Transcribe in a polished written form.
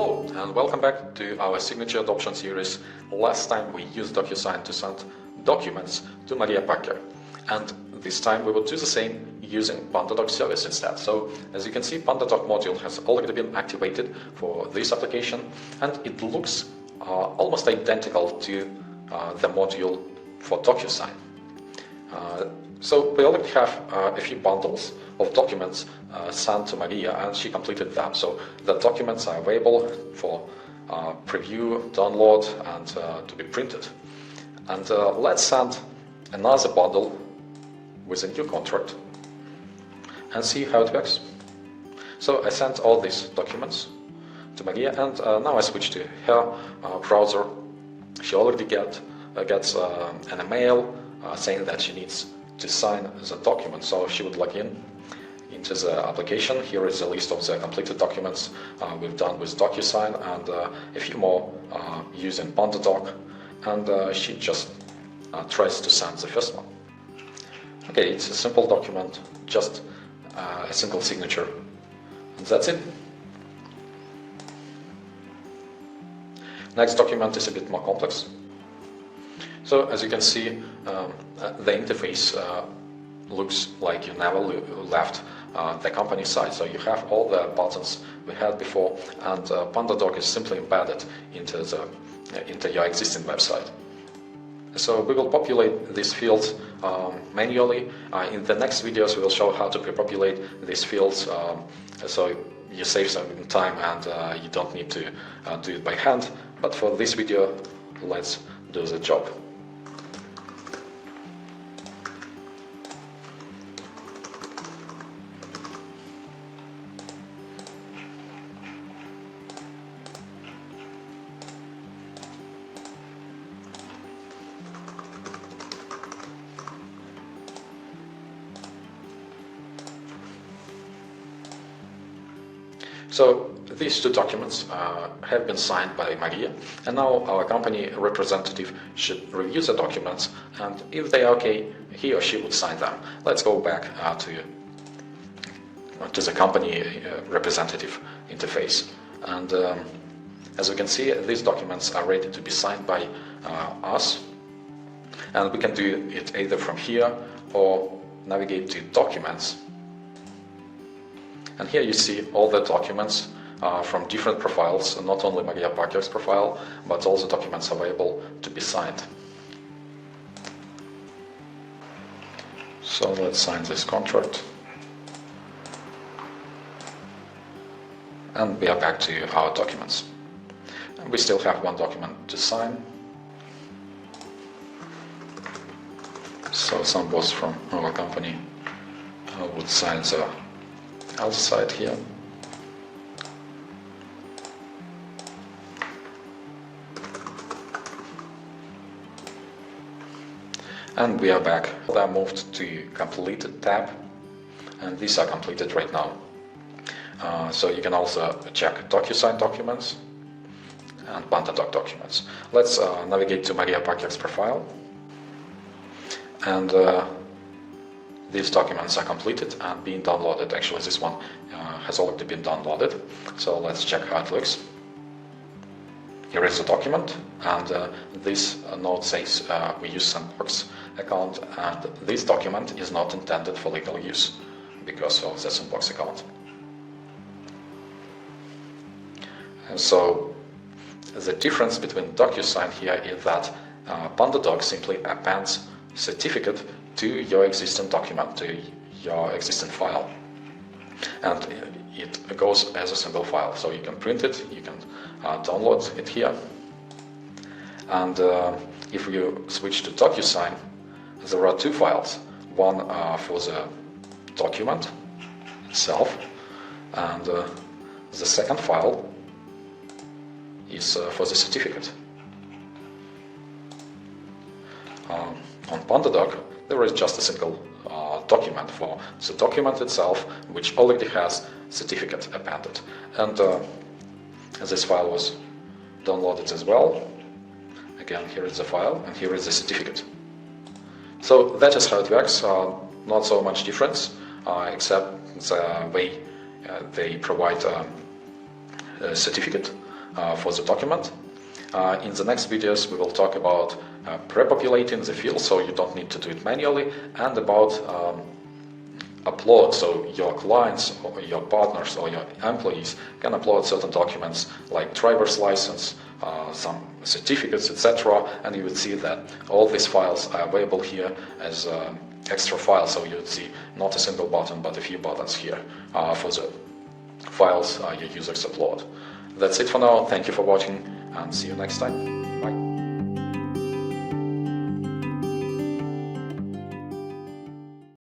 Hello and welcome back to our signature adoption series. Last time we used DOCUSIGN to send documents to Maria Packer, and this time we will do the same using Pandadoc service instead. So as you can see, Pandadoc module has already been activated for this application, and it looks almost identical to the module for DOCUSIGN. So we already have a few bundles of documents sent to Maria, and she completed them. So the documents are available for preview, download, and to be printed. And let's send another bundle with a new contract and see how it works. So I sent all these documents to Maria, and now I switch to her browser. She already gets an email saying that she needs to sign the document, so she would log in into the application. Here is a list of the completed documents we've done with DOCUSIGN, and a few more using Pandadoc, and she just tries to send the first one. Okay, it's a simple document, just a single signature, and that's it. Next document is a bit more complex. So as you can see, the interface looks like you never left the company site. So you have all the buttons we had before, and Pandadoc is simply embedded into your existing website. So we will populate these fields manually. In the next videos we will show how to pre-populate these fields, so you save some time and you don't need to do it by hand. But for this video, let's do the job. So these two documents have been signed by Maria, and now our company representative should review the documents, and if they are okay, he or she would sign them. Let's go back to the company representative interface, and as we can see, these documents are ready to be signed by us, and we can do it either from here or navigate to Documents. And here you see all the documents from different profiles, not only Maria Packer's profile, but all the documents available to be signed. So let's sign this contract. And we are back to our documents. And we still have one document to sign. So some boss from our company would sign the other side here. And we are back. I moved to Completed tab, and these are completed right now. So you can also check DOCUSIGN documents and Pandadoc documents. Let's navigate to Maria Packer's profile, and these documents are completed and being downloaded. Actually, this one has already been downloaded. So let's check how it looks. Here is the document, and this note says we use Sandbox account, and this document is not intended for legal use because of the Sandbox account. And so the difference between DOCUSIGN here is that Pandadoc simply appends certificate to your existing document, to your existing file, and it goes as a single file. So you can print it, you can download it here, and if you switch to DOCUSIGN, there are two files, one for the document itself, and the second file is for the certificate. On Pandadoc, there is just a single document for the document itself, which already has certificate appended. And this file was downloaded as well. Again, here is the file, and here is the certificate. So that is how it works. Not so much difference, except the way they provide a certificate for the document. In the next videos we will talk about pre-populating the field, so you don't need to do it manually, and about upload, so your clients or your partners or your employees can upload certain documents like driver's license, some certificates, etc. And you would see that all these files are available here as extra files, so you would see not a single button but a few buttons here for the files your users upload. That's it for now. Thank you for watching and see you next time.